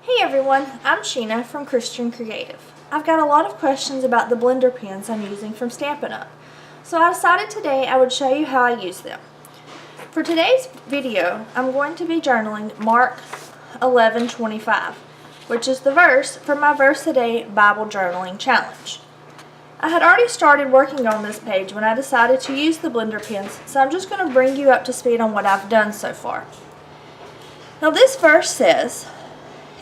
Hey everyone, I'm Sheena from Christian Creative. I've got a lot of questions about the blender pens I'm using from Stampin' Up! So I decided today I would show you how I use them. For today's video, I'm going to be journaling Mark 11:25, which is the verse for my Verse a Day Bible Journaling Challenge. I had already started working on this page when I decided to use the blender pens, so I'm just going to bring you up to speed on what I've done so far. Now this verse says,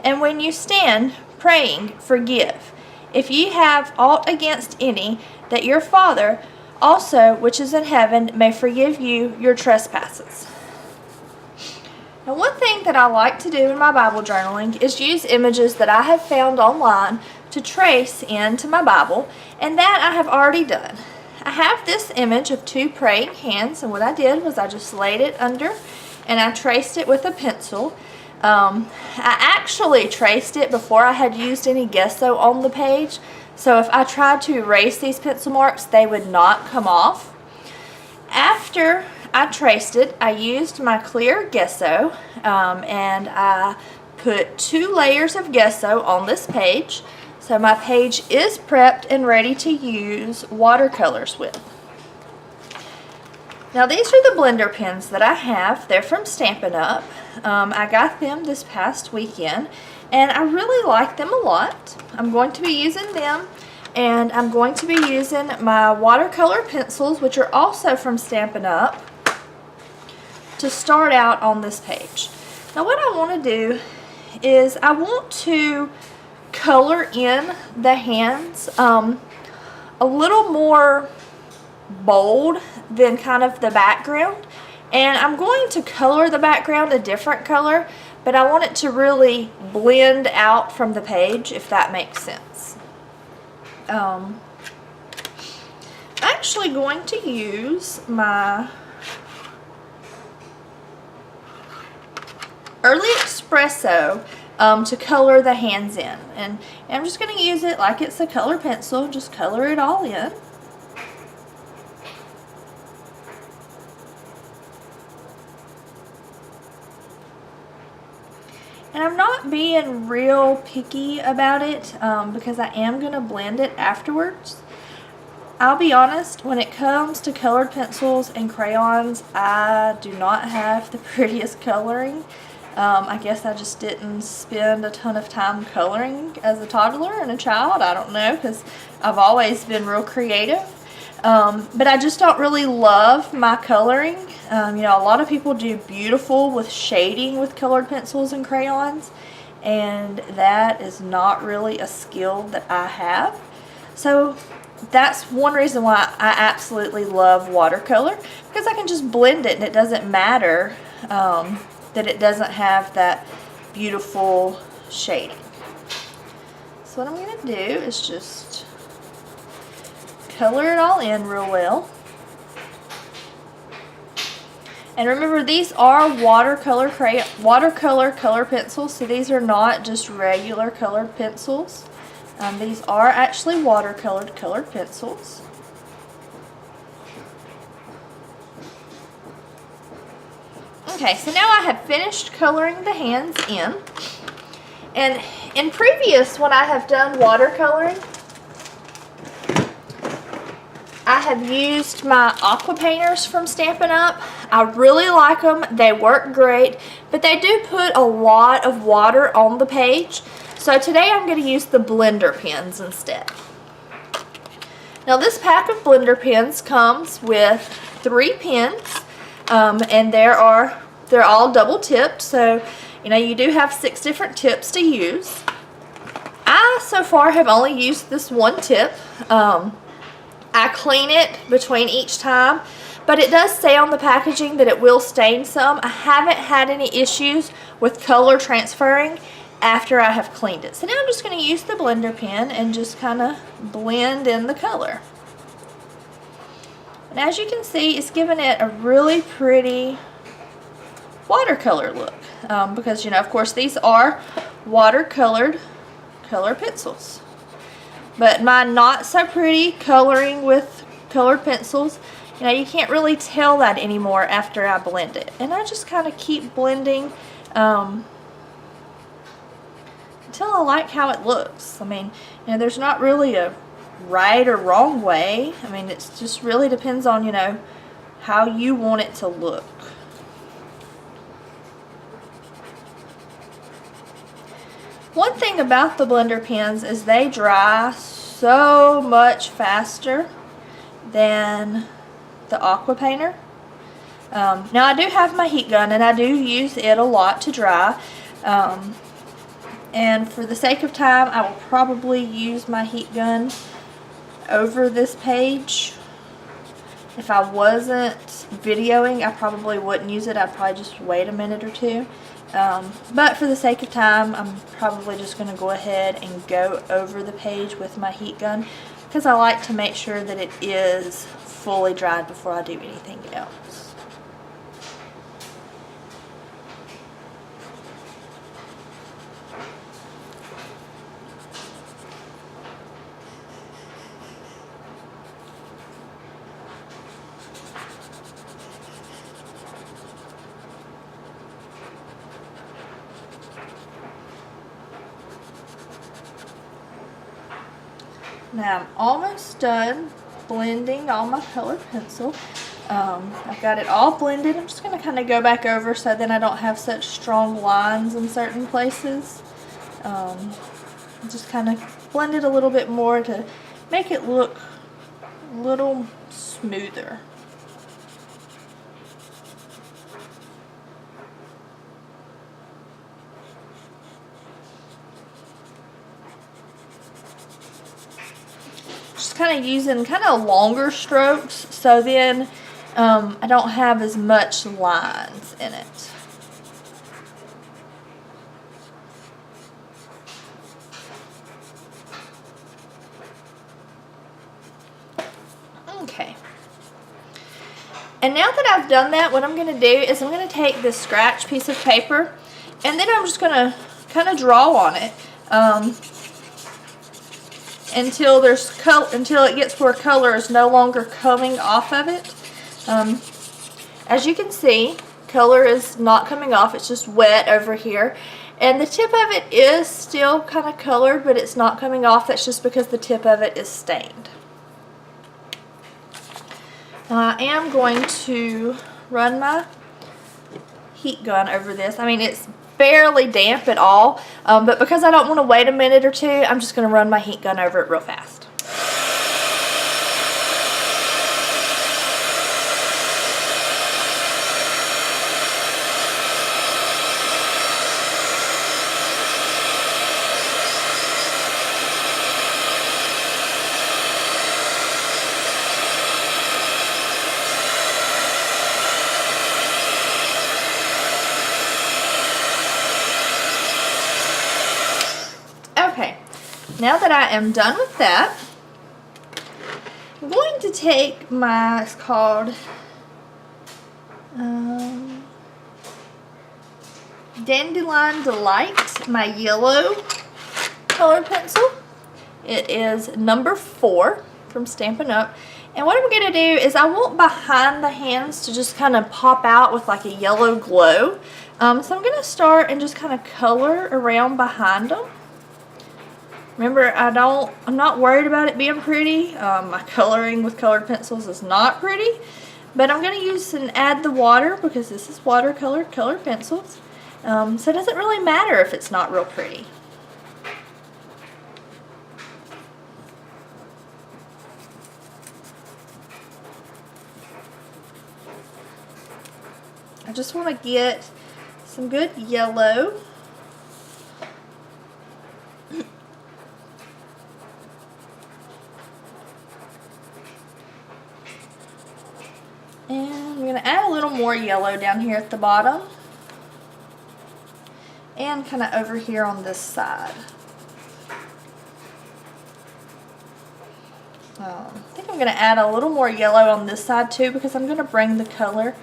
"And when you stand praying, forgive, if ye have aught against any, that your Father also which is in heaven may forgive you your trespasses." Now one thing that I like to do in my Bible journaling is use images that I have found online to trace into my Bible, and that I have already done. I have this image of two praying hands, and what I did was I just laid it under and I traced it with a pencil. I actually traced it before I had used any gesso on the page, so if I tried to erase these pencil marks, they would not come off. After I traced it, I used my clear gesso, and I put 2 layers of gesso on this page, so my page is prepped and ready to use watercolors with. Now these are the blender pens that I have. They're from Stampin' Up! I got them this past weekend and I really like them a lot. I'm going to be using them, and I'm going to be using my watercolor pencils, which are also from Stampin' Up!, to start out on this page. Now what I want to do is I want to color in the hands a little more bold than kind of the background, and I'm going to color the background a different color, but I want it to really blend out from the page, if that makes sense. I'm actually going to use my Early Espresso to color the hands in, and I'm just going to use it like it's a color pencil, just color it all in. And I'm not being real picky about it because I am going to blend it afterwards. I'll be honest, when it comes to colored pencils and crayons, I do not have the prettiest coloring. I guess I just didn't spend a ton of time coloring as a toddler and a child. I don't know, because I've always been real creative. But I just don't really love my coloring. You know, a lot of people do beautiful with shading with colored pencils and crayons, and that is not really a skill that I have. So that's one reason why I absolutely love watercolor, because I can just blend it and it doesn't matter that it doesn't have that beautiful shading. So what I'm going to do is just color it all in real well. And remember, these are watercolor color pencils, so these are not just regular colored pencils. These are actually watercolored colored pencils. Okay, so now I have finished coloring the hands in. And in previous, when I have done watercoloring, I have used my aqua painters from Stampin' Up! I really like them. They work great, but they do put a lot of water on the page. So today I'm going to use the blender pens instead. Now this pack of blender pens comes with 3 pens, and they're all double tipped, so you know you do have 6 different tips to use. I so far have only used this one tip. I clean it between each time, but it does say on the packaging that it will stain some. I haven't had any issues with color transferring after I have cleaned it. So now I'm just going to use the blender pen and just kind of blend in the color. And as you can see, it's giving it a really pretty watercolor look, because, you know, of course these are watercolored color pencils. But my not so pretty coloring with colored pencils, you know, you can't really tell that anymore after I blend it. And I just kind of keep blending until I like how it looks. I mean, you know, there's not really a right or wrong way. I mean, it just really depends on, you know, how you want it to look. One thing about the blender pens is they dry so much faster than the aqua painter. Now I do have my heat gun and I do use it a lot to dry. And for the sake of time, I will probably use my heat gun over this page. If I wasn't videoing, I probably wouldn't use it. I'd probably just wait a minute or two. But for the sake of time, I'm probably just going to go ahead and go over the page with my heat gun, because I like to make sure that it is fully dried before I do anything else. Now I'm almost done blending all my colored pencil. I've got it all blended. I'm just going to kind of go back over so then I don't have such strong lines in certain places. Just kind of blend it a little bit more to make it look a little smoother. Just kind of using kind of longer strokes, so then I don't have as much lines in it. Okay. And now that I've done that, what I'm going to do is I'm going to take this scratch piece of paper and then I'm just going to kind of draw on it. Until it gets where color is no longer coming off of it. As you can see, color is not coming off, it's just wet over here. And the tip of it is still kind of colored, but it's not coming off. That's just because the tip of it is stained. Now I am going to run my heat gun over this. I mean, it's barely damp at all, but because I don't want to wait a minute or two, I'm just going to run my heat gun over it real fast. Okay, now that I am done with that, I'm going to take my, it's called Dandelion Delight, my yellow colored pencil. It is number 4 from Stampin' Up. And what I'm going to do is I want behind the hands to just kind of pop out with like a yellow glow. So I'm going to start and just kind of color around behind them. Remember, I'm not worried about it being pretty. My coloring with colored pencils is not pretty. But I'm going to use and add the water because this is watercolor colored pencils. So it doesn't really matter if it's not real pretty. I just want to get some good yellow. And I'm going to add a little more yellow down here at the bottom. And kind of over here on this side. I think I'm going to add a little more yellow on this side too, because I'm going to bring the color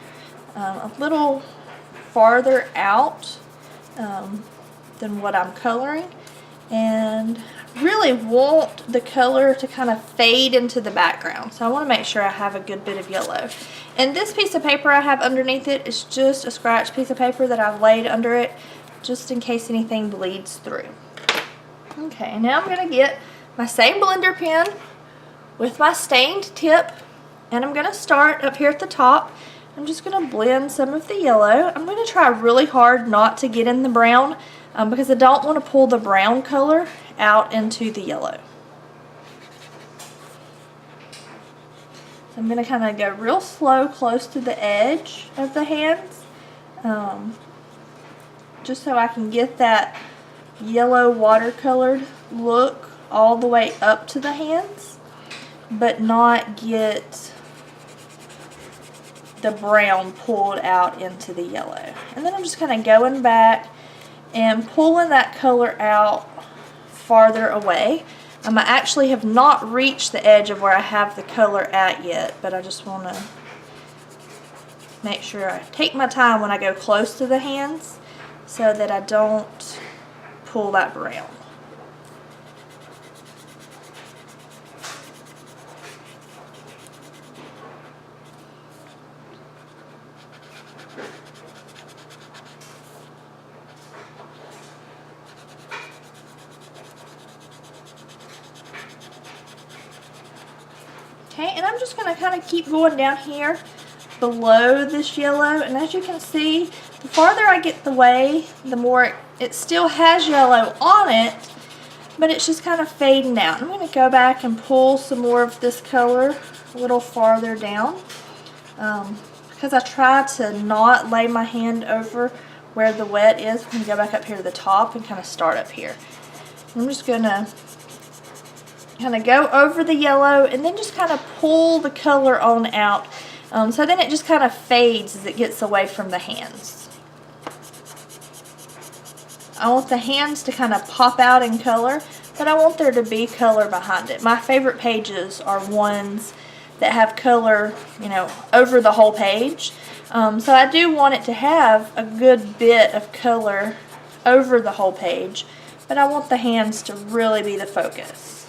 a little farther out than what I'm coloring, and really want the color to kind of fade into the background. So I want to make sure I have a good bit of yellow. And this piece of paper I have underneath it is just a scratch piece of paper that I've laid under it just in case anything bleeds through. Okay, now I'm going to get my same blender pen with my stained tip, and I'm going to start up here at the top. I'm just going to blend some of the yellow. I'm going to try really hard not to get in the brown because I don't want to pull the brown color out into the yellow. So I'm going to kind of go real slow close to the edge of the hands, just so I can get that yellow watercolored look all the way up to the hands, but not get the brown pulled out into the yellow. And then I'm just kind of going back and pulling that color out farther away. I actually have not reached the edge of where I have the color at yet, but I just want to make sure I take my time when I go close to the hands so that I don't pull that brown. Okay, and I'm just going to kind of keep going down here below this yellow, and as you can see, the farther I get away, the more it still has yellow on it, but it's just kind of fading out. I'm going to go back and pull some more of this color a little farther down because I try to not lay my hand over where the wet is. I'm going to go back up here to the top and kind of start up here. I'm just going to kind of go over the yellow and then just kind of pull the color on out. So then it just kind of fades as it gets away from the hands. I want the hands to kind of pop out in color, but I want there to be color behind it. My favorite pages are ones that have color, you know, over the whole page. So I do want it to have a good bit of color over the whole page, but I want the hands to really be the focus.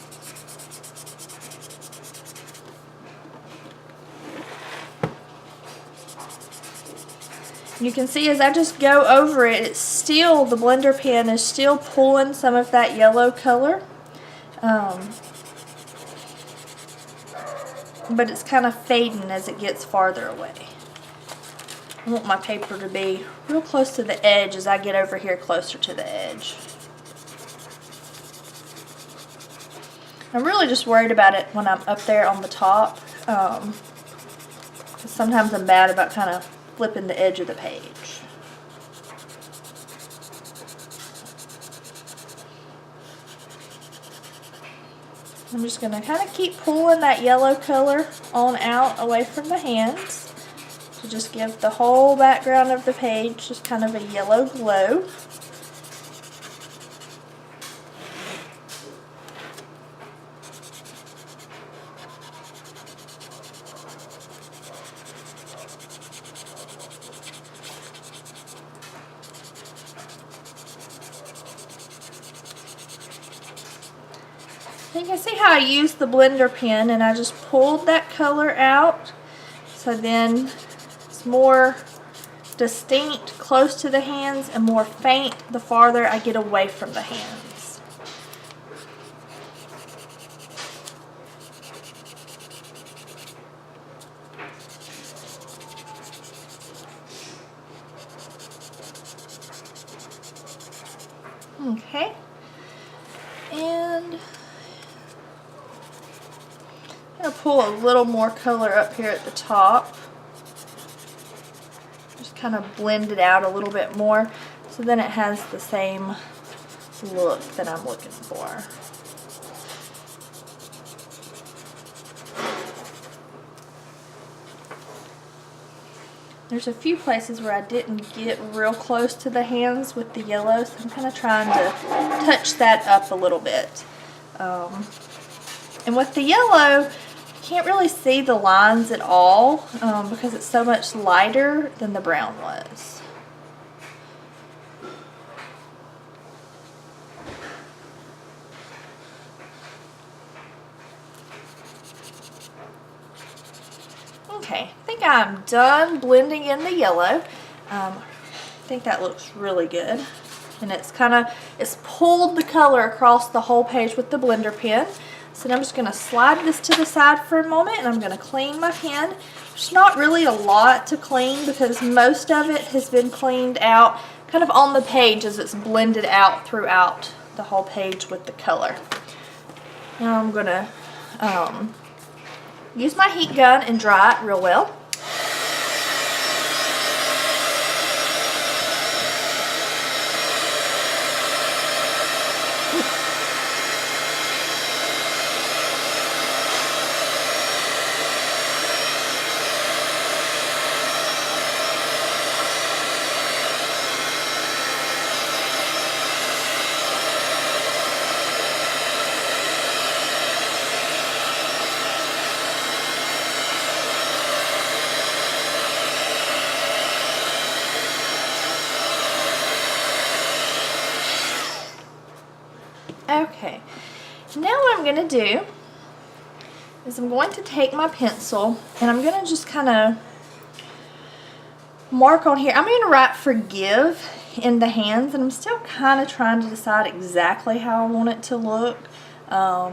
You can see as I just go over it, it's still, the blender pen is still pulling some of that yellow color. But it's kind of fading as it gets farther away. I want my paper to be real close to the edge as I get over here closer to the edge. I'm really just worried about it when I'm up there on the top. Sometimes I'm bad about kind of flipping the edge of the page. I'm just going to kind of keep pulling that yellow color on out away from the hands to just give the whole background of the page just kind of a yellow glow. You can see how I used the blender pen and I just pulled that color out, so then it's more distinct close to the hands and more faint the farther I get away from the hands. Okay, and I'm going to pull a little more color up here at the top. Just kind of blend it out a little bit more so then it has the same look that I'm looking for. There's a few places where I didn't get real close to the hands with the yellow, so I'm kind of trying to touch that up a little bit. And with the yellow, you can't really see the lines at all because it's so much lighter than the brown was. Okay, I think I'm done blending in the yellow. I think that looks really good. And it's pulled the color across the whole page with the blender pen. So now I'm just going to slide this to the side for a moment, and I'm going to clean my pen. There's not really a lot to clean because most of it has been cleaned out kind of on the page as it's blended out throughout the whole page with the color. Now I'm going to use my heat gun and dry it real well. Okay, now what I'm going to do is I'm going to take my pencil and I'm going to just kind of mark on here. I'm going to write forgive in the hands, and I'm still kind of trying to decide exactly how I want it to look. I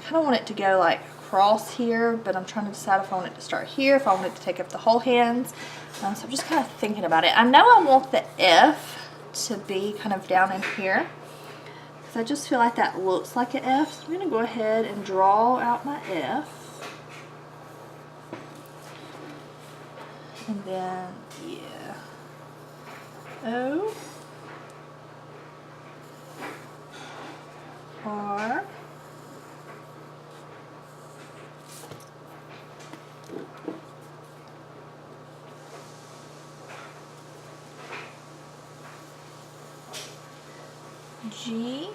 kind of want it to go like across here, but I'm trying to decide if I want it to start here, if I want it to take up the whole hands. So I'm just kind of thinking about it. I know I want the F to be kind of down in here, because I just feel like that looks like an F. So I'm going to go ahead and draw out my F. And then, yeah, O, R, G,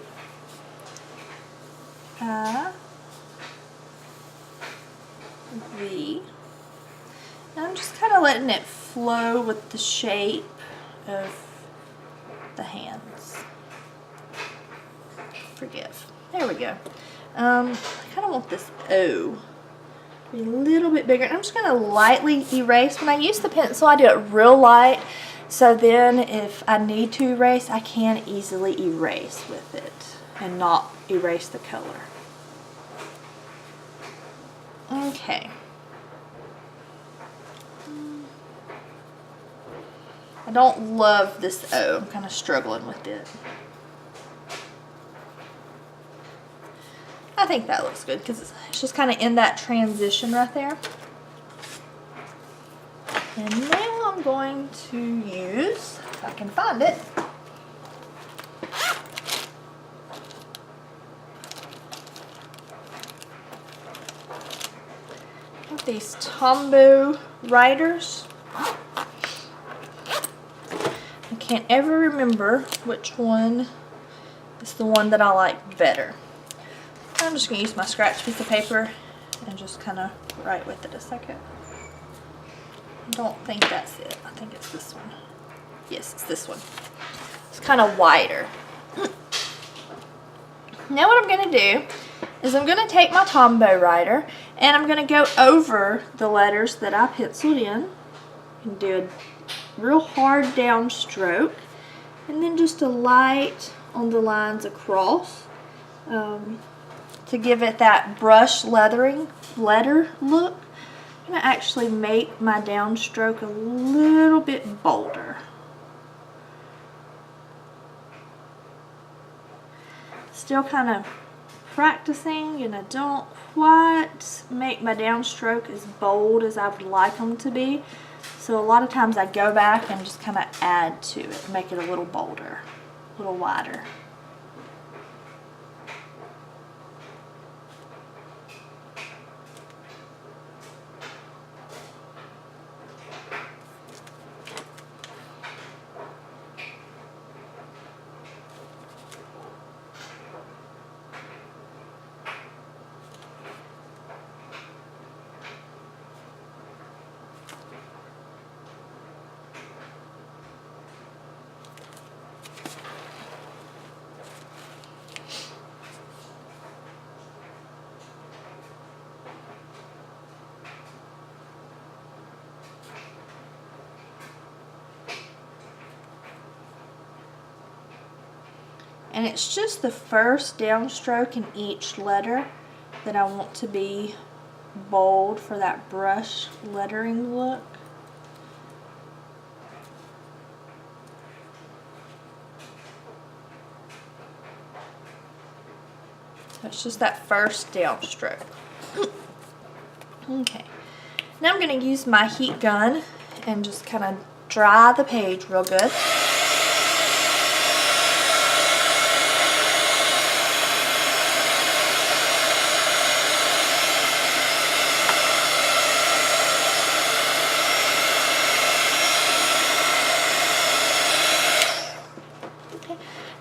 I, V. And I'm just kind of letting it flow with the shape of the hands. Forgive. There we go. I kind of want this O to be a little bit bigger. I'm just going to lightly erase. When I use the pencil, I do it real light, so then if I need to erase, I can easily erase with it and not erase the color. Okay. I don't love this O. I'm kind of struggling with it. I think that looks good because it's just kind of in that transition right there. And now I'm going to use, if I can find it, these Tombow writers. I can't ever remember which one is the one that I like better. I'm just going to use my scratch piece of paper and just kind of write with it a second. I don't think that's it. I think it's this one. Yes, it's this one. It's kind of wider. Now what I'm going to do is I'm going to take my Tombow writer and I'm going to go over the letters that I penciled in and do a real hard down stroke, and then just a light on the lines across to give it that brush letter look. I'm going to actually make my downstroke a little bit bolder. Still kind of practicing, and I don't quite make my downstroke as bold as I would like them to be. So a lot of times I go back and just kind of add to it, make it a little bolder, a little wider. And it's just the first downstroke in each letter that I want to be bold for that brush lettering look. So it's just that first downstroke. Okay. Now I'm going to use my heat gun and just kind of dry the page real good.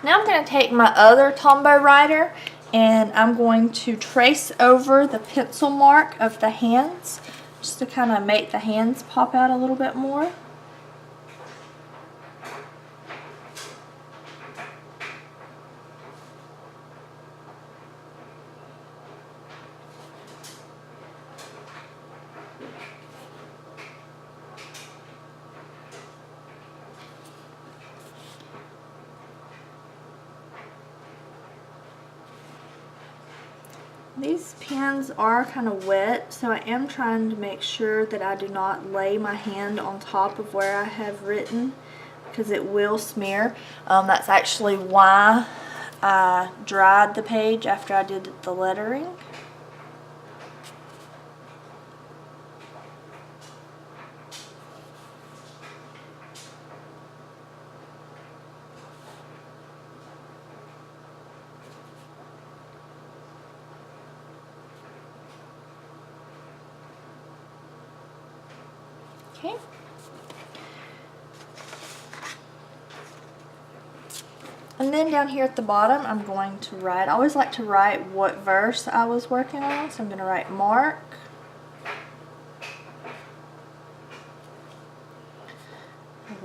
Now I'm going to take my other Tombow writer and I'm going to trace over the pencil mark of the hands just to kind of make the hands pop out a little bit more. These pens are kind of wet, so I am trying to make sure that I do not lay my hand on top of where I have written, because it will smear. That's actually why I dried the page after I did the lettering. Okay. And then down here at the bottom, I'm going to write, I always like to write what verse I was working on, so I'm going to write Mark,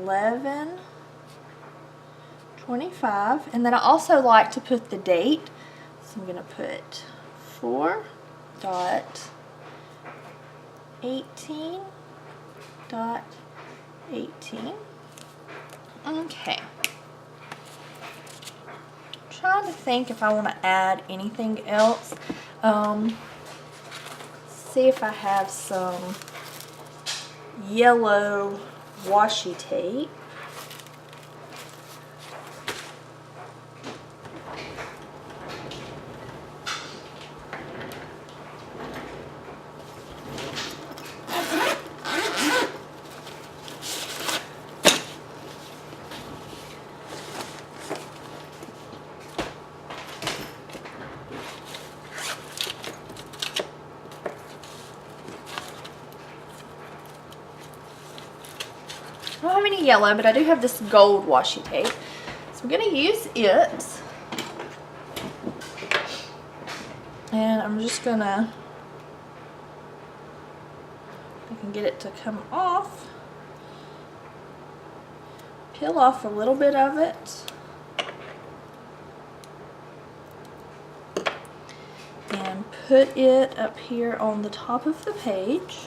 $11.25, and then I also like to put the date, so I'm going to put 4.18. Okay. Trying to think if I want to add anything else. See if I have some yellow washi tape. I don't have any yellow, but I do have this gold washi tape. So I'm going to use it. And I'm just going to, I can get it to come off. Peel off a little bit of it. And put it up here on the top of the page.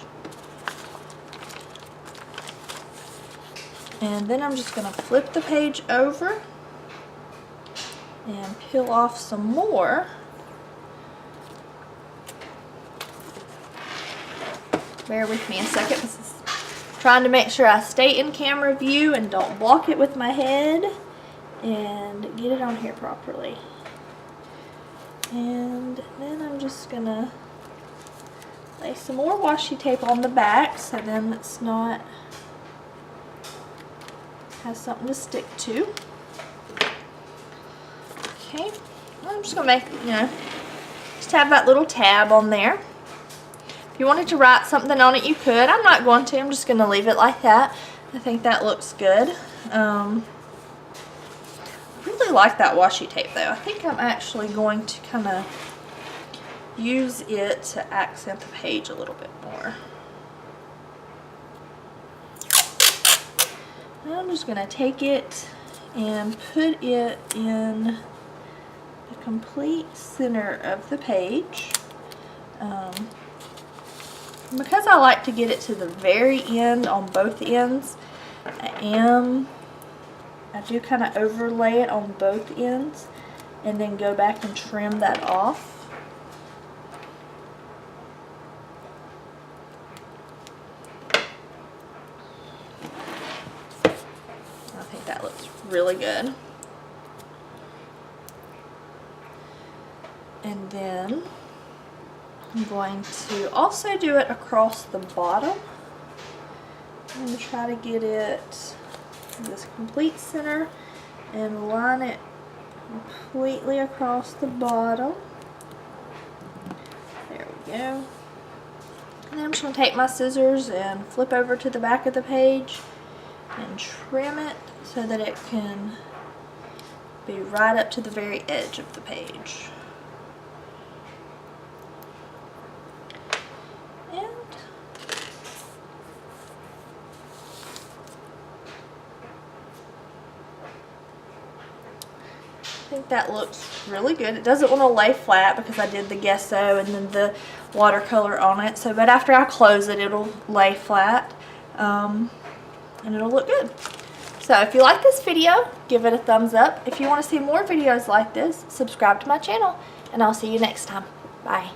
And then I'm just going to flip the page over and peel off some more. Bear with me a second. This is trying to make sure I stay in camera view and don't block it with my head and get it on here properly. And then I'm just going to lay some more washi tape on the back so then it's not, has something to stick to. Okay, I'm just going to make, just have that little tab on there. If you wanted to write something on it, you could. I'm not going to. I'm just going to leave it like that. I think that looks good. I really like that washi tape though. I think I'm actually going to kind of use it to accent the page a little bit more. I'm just going to take it and put it in the complete center of the page. Because I like to get it to the very end on both ends, I do kind of overlay it on both ends and then go back and trim that off. I think that looks really good. And then I'm going to also do it across the bottom. I'm going to try to get it this complete center and line it completely across the bottom. There we go. And then I'm just going to take my scissors and flip over to the back of the page and trim it so that it can be right up to the very edge of the page. I think that looks really good. It doesn't want to lay flat because I did the gesso and then the watercolor on it. So, but after I close it, it'll lay flat and it'll look good. So if you like this video, give it a thumbs up. If you want to see more videos like this, subscribe to my channel, and I'll see you next time. Bye.